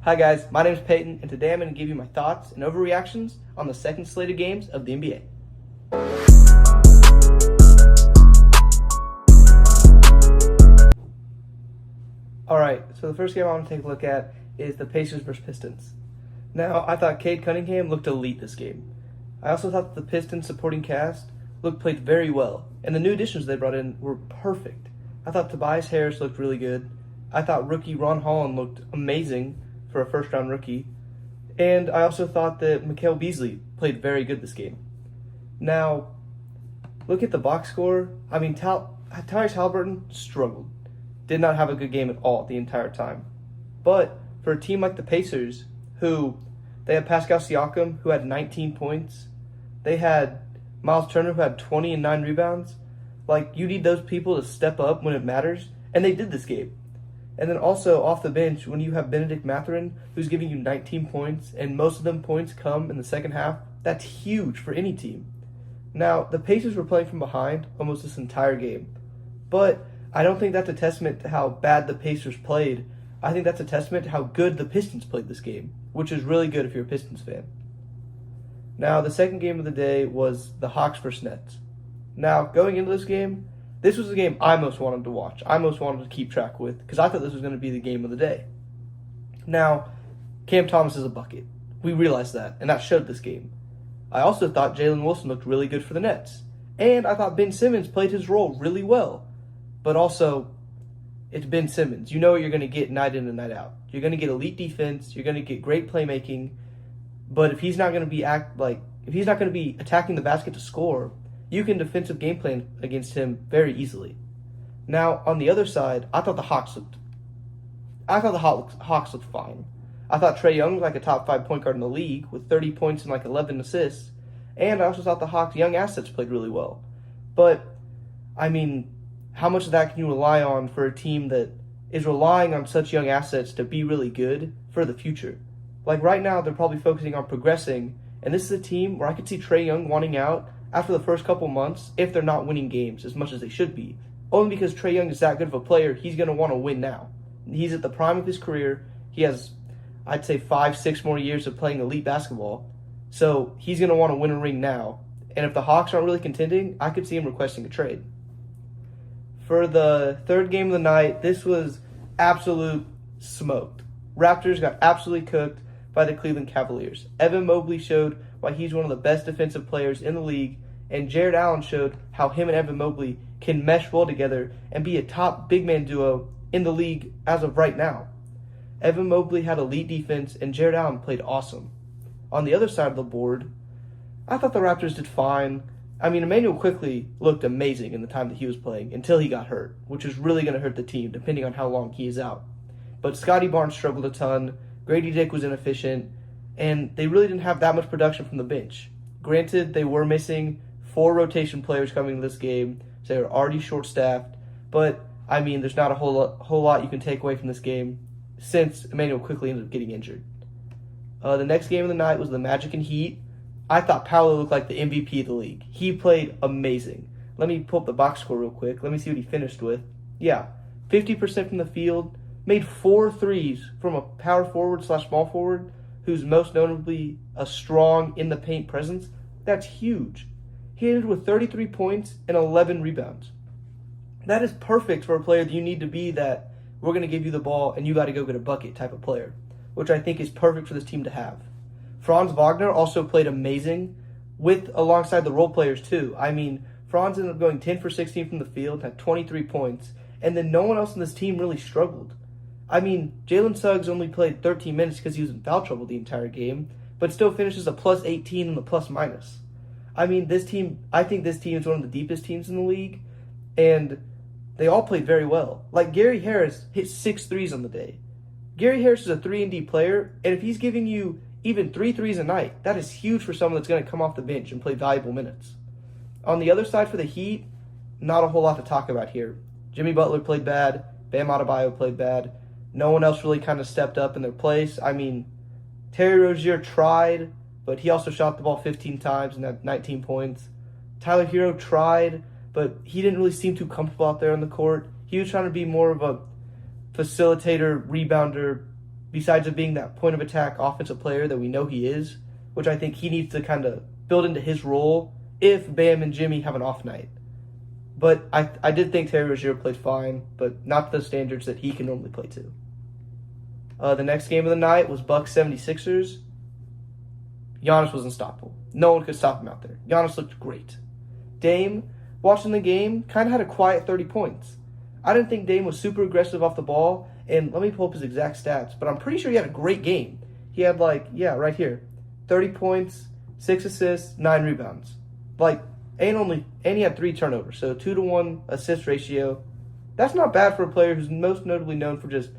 Hi guys, my name is Peyton, and today I'm going to give you my thoughts and overreactions on the second slate of games of the NBA. Alright, so the first game I want to take a look at is the Pacers vs. Pistons. Now, I thought Cade Cunningham looked elite this game. I also thought that the Pistons supporting cast played very well, and the new additions they brought in were perfect. I thought Tobias Harris looked really good. I thought rookie Ron Holland looked amazing for a first-round rookie. And I also thought that Mikal Beasley played very good this game. Now, look at the box score. I mean, Tyrese Haliburton struggled. Did not have a good game at all the entire time. But for a team like the Pacers, they had Pascal Siakam, who had 19 points. They had Miles Turner, who had 20 and 9 rebounds. You need those people to step up when it matters. And they did this game. And then also off the bench, when you have Benedict Mathurin, who's giving you 19 points, and most of them points come in the second half, that's huge for any team. Now, the Pacers were playing from behind almost this entire game. But I don't think that's a testament to how bad the Pacers played. I think that's a testament to how good the Pistons played this game, which is really good if you're a Pistons fan. Now, the second game of the day was the Hawks vs. Nets. Now, going into this game, this was the game I most wanted to watch. I most wanted to keep track with because I thought this was going to be the game of the day. Now, Cam Thomas is a bucket. We realized that, and that showed this game. I also thought Jalen Wilson looked really good for the Nets. And I thought Ben Simmons played his role really well. But also, it's Ben Simmons. You know what you're going to get night in and night out. You're going to get elite defense. You're going to get great playmaking. But if he's not going to be attacking the basket to score, you can defensive game plan against him very easily. Now, on the other side, I thought the Hawks looked fine. I thought Trae Young was like a top 5 point guard in the league with 30 points and 11 assists. And I also thought the Hawks' young assets played really well. But, I mean, how much of that can you rely on for a team that is relying on such young assets to be really good for the future? Right now, they're probably focusing on progressing, and this is a team where I could see Trae Young wanting out after the first couple months if they're not winning games as much as they should be. Only because Trae Young is that good of a player, he's going to want to win now. He's at the prime of his career. He has, I'd say, 5-6 more years of playing elite basketball. So he's going to want to win a ring now. And if the Hawks aren't really contending, I could see him requesting a trade. For the third game of the night, this was absolute smoked. Raptors got absolutely cooked by the Cleveland Cavaliers. Evan Mobley showed why he's one of the best defensive players in the league, and Jared Allen showed how him and Evan Mobley can mesh well together and be a top big man duo in the league as of right now. Evan Mobley had elite defense, and Jared Allen played awesome. On the other side of the board, I thought the Raptors did fine. I mean, Emmanuel Quickley looked amazing in the time that he was playing until he got hurt, which is really going to hurt the team depending on how long he is out. But Scotty Barnes struggled a ton, Grady Dick was inefficient, and they really didn't have that much production from the bench. Granted, they were missing 4 rotation players coming to this game, so they were already short-staffed, but, I mean, there's not a whole lot you can take away from this game since Emmanuel Quickley ended up getting injured. The next game of the night was the Magic and Heat. I thought Paolo looked like the MVP of the league. He played amazing. Let me pull up the box score real quick. Let me see what he finished with. Yeah, 50% from the field, made 4 threes from a power forward / small forward who's most notably a strong in-the-paint presence. That's huge. He ended with 33 points and 11 rebounds. That is perfect for a player that you need to be that we're going to give you the ball and you got to go get a bucket type of player, which I think is perfect for this team to have. Franz Wagner also played amazing alongside the role players too. I mean, Franz ended up going 10 for 16 from the field, had 23 points, and then no one else in this team really struggled. I mean, Jalen Suggs only played 13 minutes because he was in foul trouble the entire game, but still finishes a plus 18 in the plus minus. I mean, I think this team is one of the deepest teams in the league, and they all played very well. Gary Harris hit 6 threes on the day. Gary Harris is a 3-and-D player, and if he's giving you even 3 threes a night, that is huge for someone that's going to come off the bench and play valuable minutes. On the other side for the Heat, not a whole lot to talk about here. Jimmy Butler played bad. Bam Adebayo played bad. No one else really kind of stepped up in their place. I mean, Terry Rozier tried, but he also shot the ball 15 times and had 19 points. Tyler Hero tried, but he didn't really seem too comfortable out there on the court. He was trying to be more of a facilitator, rebounder, besides of being that point of attack offensive player that we know he is, which I think he needs to kind of build into his role if Bam and Jimmy have an off night. But I did think Terry Rozier played fine, but not to the standards that he can normally play to. The next game of the night was Bucks 76ers. Giannis was unstoppable. No one could stop him out there. Giannis looked great. Dame, watching the game, kind of had a quiet 30 points. I didn't think Dame was super aggressive off the ball, and let me pull up his exact stats, but I'm pretty sure he had a great game. He had right here, 30 points, 6 assists, 9 rebounds. And he had 3 turnovers, so 2-to-1 assist ratio. That's not bad for a player who's most notably known for just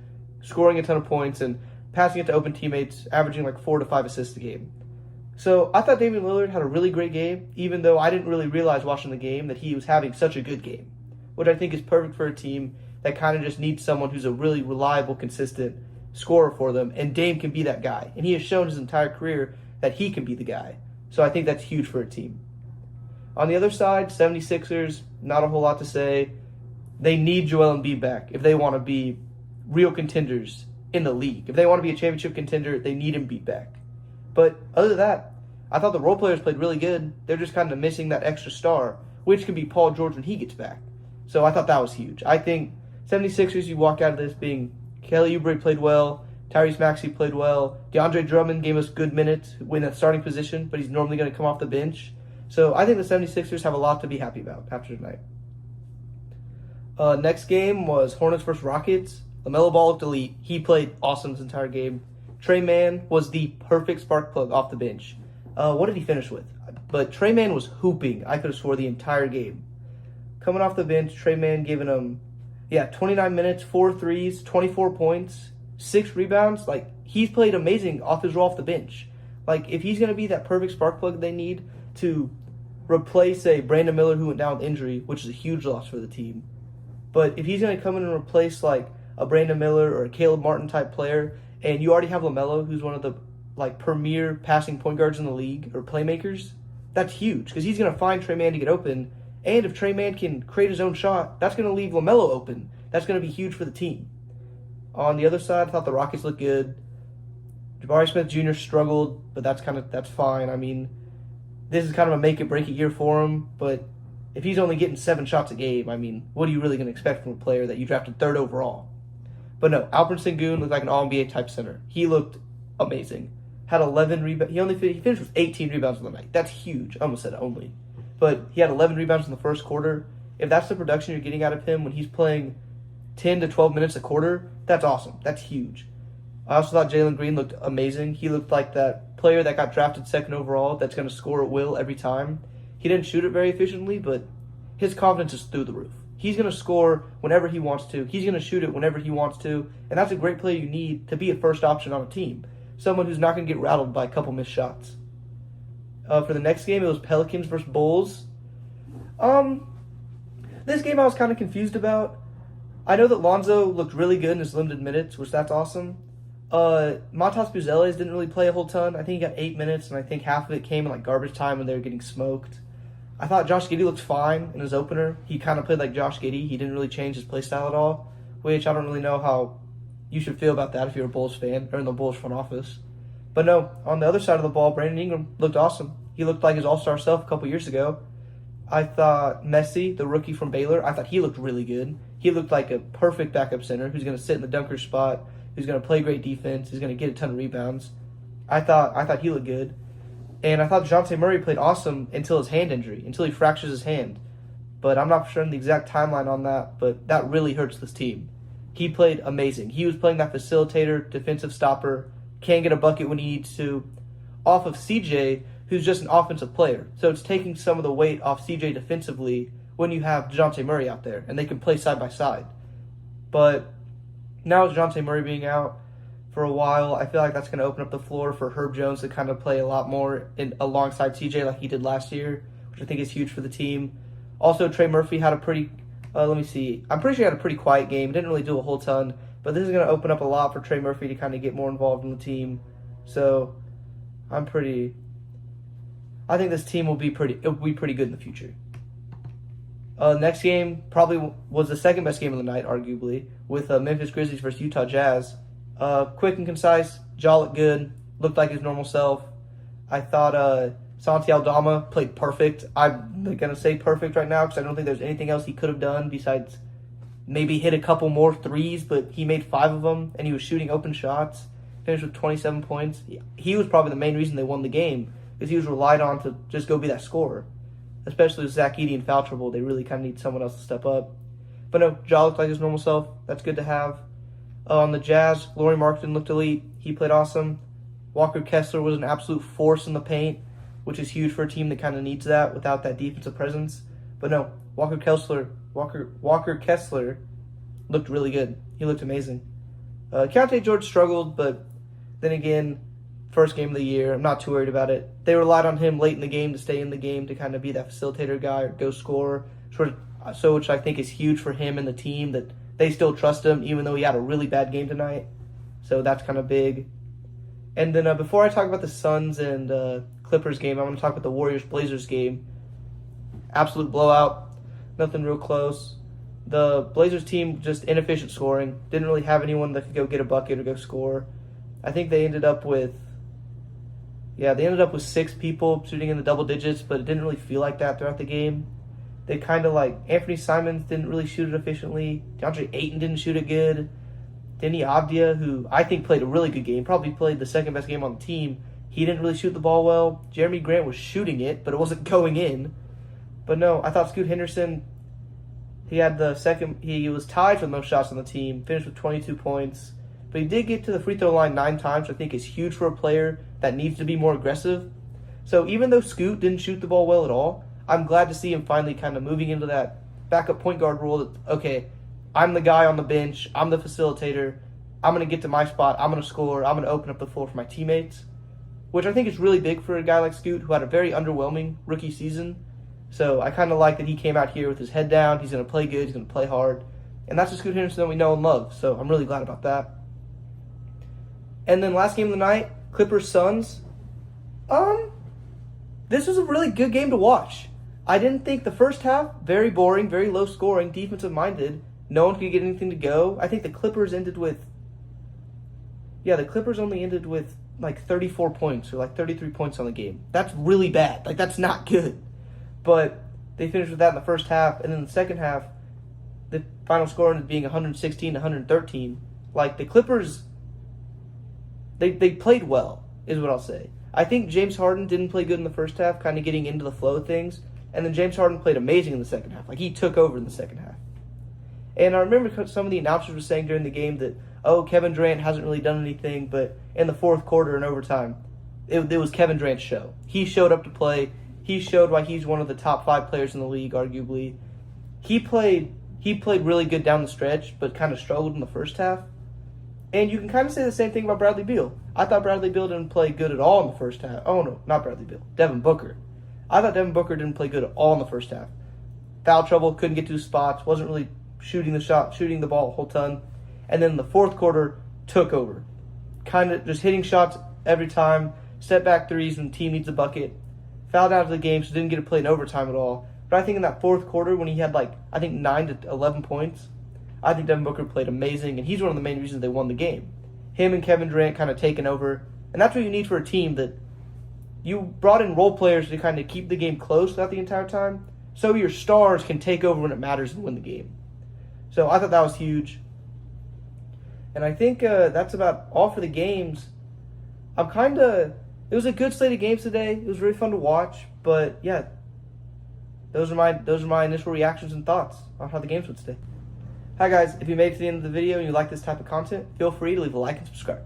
scoring a ton of points and passing it to open teammates, averaging 4 to 5 assists a game. So I thought Damian Lillard had a really great game, even though I didn't really realize watching the game that he was having such a good game, which I think is perfect for a team that kind of just needs someone who's a really reliable, consistent scorer for them, and Dame can be that guy. And he has shown his entire career that he can be the guy. So I think that's huge for a team. On the other side, 76ers, not a whole lot to say. They need Joel Embiid back if they want to be real contenders in the league. If they want to be a championship contender, they need Embiid back. But other than that, I thought the role players played really good. They're just kind of missing that extra star, which can be Paul George when he gets back. So I thought that was huge. I think 76ers, you walk out of this being Kelly Oubre played well, Tyrese Maxey played well, DeAndre Drummond gave us good minutes in that starting position, but he's normally going to come off the bench. So I think the 76ers have a lot to be happy about after tonight. Next game was Hornets versus Rockets. LaMelo Ball looked elite. He played awesome this entire game. Trey Mann was the perfect spark plug off the bench. What did he finish with? But Trey Mann was hooping, I could have swore, the entire game. Coming off the bench, Trey Mann giving him, 29 minutes, 4 threes, 24 points, 6 rebounds. He's played amazing off his role off the bench. If he's going to be that perfect spark plug they need to replace a Brandon Miller who went down with injury, which is a huge loss for the team. But if he's going to come in and replace a Brandon Miller or a Caleb Martin type player, and you already have LaMelo, who's one of the premier passing point guards in the league or playmakers, that's huge because he's going to find Trey Mann to get open. And if Trey Mann can create his own shot, that's going to leave LaMelo open. That's going to be huge for the team. On the other side, I thought the Rockets looked good. Jabari Smith Jr. struggled, but that's fine. I mean, this is kind of a make it break it year for him, but if he's only getting 7 shots a game, I mean, what are you really going to expect from a player that you drafted 3rd overall? But no, Alperen Sengun looked like an All-NBA type center. He looked amazing. Had 11 rebounds. He finished with 18 rebounds on the night. That's huge. I almost said only. But he had 11 rebounds in the first quarter. If that's the production you're getting out of him when he's playing 10 to 12 minutes a quarter, that's awesome. That's huge. I also thought Jalen Green looked amazing. He looked like that player that got drafted 2nd overall that's going to score at will every time. He didn't shoot it very efficiently, but his confidence is through the roof. He's going to score whenever he wants to. He's going to shoot it whenever he wants to. And that's a great player you need to be a first option on a team. Someone who's not going to get rattled by a couple missed shots. For the next game, it was Pelicans versus Bulls. This game I was kind of confused about. I know that Lonzo looked really good in his limited minutes, which that's awesome. Matas Buzeles didn't really play a whole ton. I think he got 8 minutes, and I think half of it came in garbage time when they were getting smoked. I thought Josh Giddey looked fine in his opener. He kind of played like Josh Giddey. He didn't really change his play style at all, which I don't really know how you should feel about that if you're a Bulls fan or in the Bulls front office. But no, on the other side of the ball, Brandon Ingram looked awesome. He looked like his all-star self a couple years ago. I thought Messi, the rookie from Baylor, I thought he looked really good. He looked like a perfect backup center who's going to sit in the dunker spot, who's going to play great defense, who's going to get a ton of rebounds. I thought he looked good. And I thought DeJounte Murray played awesome until his hand injury, until he fractures his hand. But I'm not sure on the exact timeline on that, but that really hurts this team. He played amazing. He was playing that facilitator, defensive stopper, can get a bucket when he needs to, off of CJ, who's just an offensive player. So it's taking some of the weight off CJ defensively when you have DeJounte Murray out there, and they can play side by side. But now with DeJounte Murray being out for a while, I feel like that's going to open up the floor for Herb Jones to kind of play a lot more alongside CJ like he did last year, which I think is huge for the team. Also, Trey Murphy had a pretty, I'm pretty sure he had a pretty quiet game. Didn't really do a whole ton, but this is going to open up a lot for Trey Murphy to kind of get more involved in the team. So I think this team will be pretty good in the future. Next game probably was the second best game of the night, arguably, with Memphis Grizzlies versus Utah Jazz. Quick and concise. Ja looked good. Looked like his normal self. I thought Santi Aldama played perfect. I'm going to say perfect right now because I don't think there's anything else he could have done besides maybe hit a couple more threes, but he made 5 of them, and he was shooting open shots. Finished with 27 points. He was probably the main reason they won the game because he was relied on to just go be that scorer. Especially with Zach Edey in foul trouble, they really kind of need someone else to step up. But no, Ja looked like his normal self. That's good to have. On the Jazz, Lauri Markkanen looked elite. He played awesome. Walker Kessler was an absolute force in the paint, which is huge for a team that kind of needs that without that defensive presence. But no, Walker Kessler looked really good. He looked amazing. Keontae George struggled, but then again, first game of the year, I'm not too worried about it. They relied on him late in the game to stay in the game to kind of be that facilitator guy or go scorer, which I think is huge for him and the team that they still trust him even though he had a really bad game tonight. So that's kind of big. And then before I talk about the Suns and Clippers game, I'm going to talk about the Warriors-Blazers game. Absolute blowout. Nothing real close. The Blazers team just inefficient scoring. Didn't really have anyone that could go get a bucket or go score. I think they ended up with 6 people shooting in the double digits, but it didn't really feel like that throughout the game. They kind of Anthony Simons didn't really shoot it efficiently. DeAndre Ayton didn't shoot it good. Denny Avdia, who I think played a really good game, probably played the second best game on the team, he didn't really shoot the ball well. Jeremy Grant was shooting it, but it wasn't going in. But no, I thought Scoot Henderson, he was tied for the most shots on the team, finished with 22 points. But he did get to the free throw line 9 times, which I think is huge for a player that needs to be more aggressive. So even though Scoot didn't shoot the ball well at all, I'm glad to see him finally kind of moving into that backup point guard role that, okay, I'm the guy on the bench, I'm the facilitator, I'm going to get to my spot, I'm going to score, I'm going to open up the floor for my teammates, which I think is really big for a guy like Scoot who had a very underwhelming rookie season. So I kind of like that he came out here with his head down, he's going to play good, he's going to play hard, and that's the Scoot Henderson that we know and love, so I'm really glad about that. And then last game of the night, Clippers-Suns. This was a really good game to watch. I didn't think the first half, very boring, very low scoring, defensive minded. No one could get anything to go. I think the Clippers only ended with 34 points or 33 points on the game. That's really bad. That's not good. But they finished with that in the first half, and then in the second half, the final score ended up being 116 to 113. The Clippers, they played well, is what I'll say. I think James Harden didn't play good in the first half, kind of getting into the flow of things. And then James Harden played amazing in the second half. He took over in the second half. And I remember some of the announcers were saying during the game that, Kevin Durant hasn't really done anything, but in the fourth quarter and overtime, it was Kevin Durant's show. He showed up to play. He showed why he's one of the top 5 players in the league, arguably. He played really good down the stretch, but kind of struggled in the first half. And you can kind of say the same thing about Bradley Beal. I thought Bradley Beal didn't play good at all in the first half. Oh, no, not Bradley Beal. Devin Booker. I thought Devin Booker didn't play good at all in the first half. Foul trouble, couldn't get to his spots, wasn't really shooting the ball a whole ton. And then in the fourth quarter, took over. Kind of just hitting shots every time, step back threes when the team needs a bucket. Fouled out of the game, so didn't get to play in overtime at all. But I think in that fourth quarter when he had 9 to 11 points, I think Devin Booker played amazing, and he's one of the main reasons they won the game. Him and Kevin Durant kind of taking over, and that's what you need for a team that you brought in role players to kind of keep the game close throughout the entire time, so your stars can take over when it matters and win the game. So I thought that was huge. And I think that's about all for the games. It was a good slate of games today. It was really fun to watch, but yeah, those are my initial reactions and thoughts on how the games went today. Hi guys, if you made it to the end of the video and you like this type of content, feel free to leave a like and subscribe.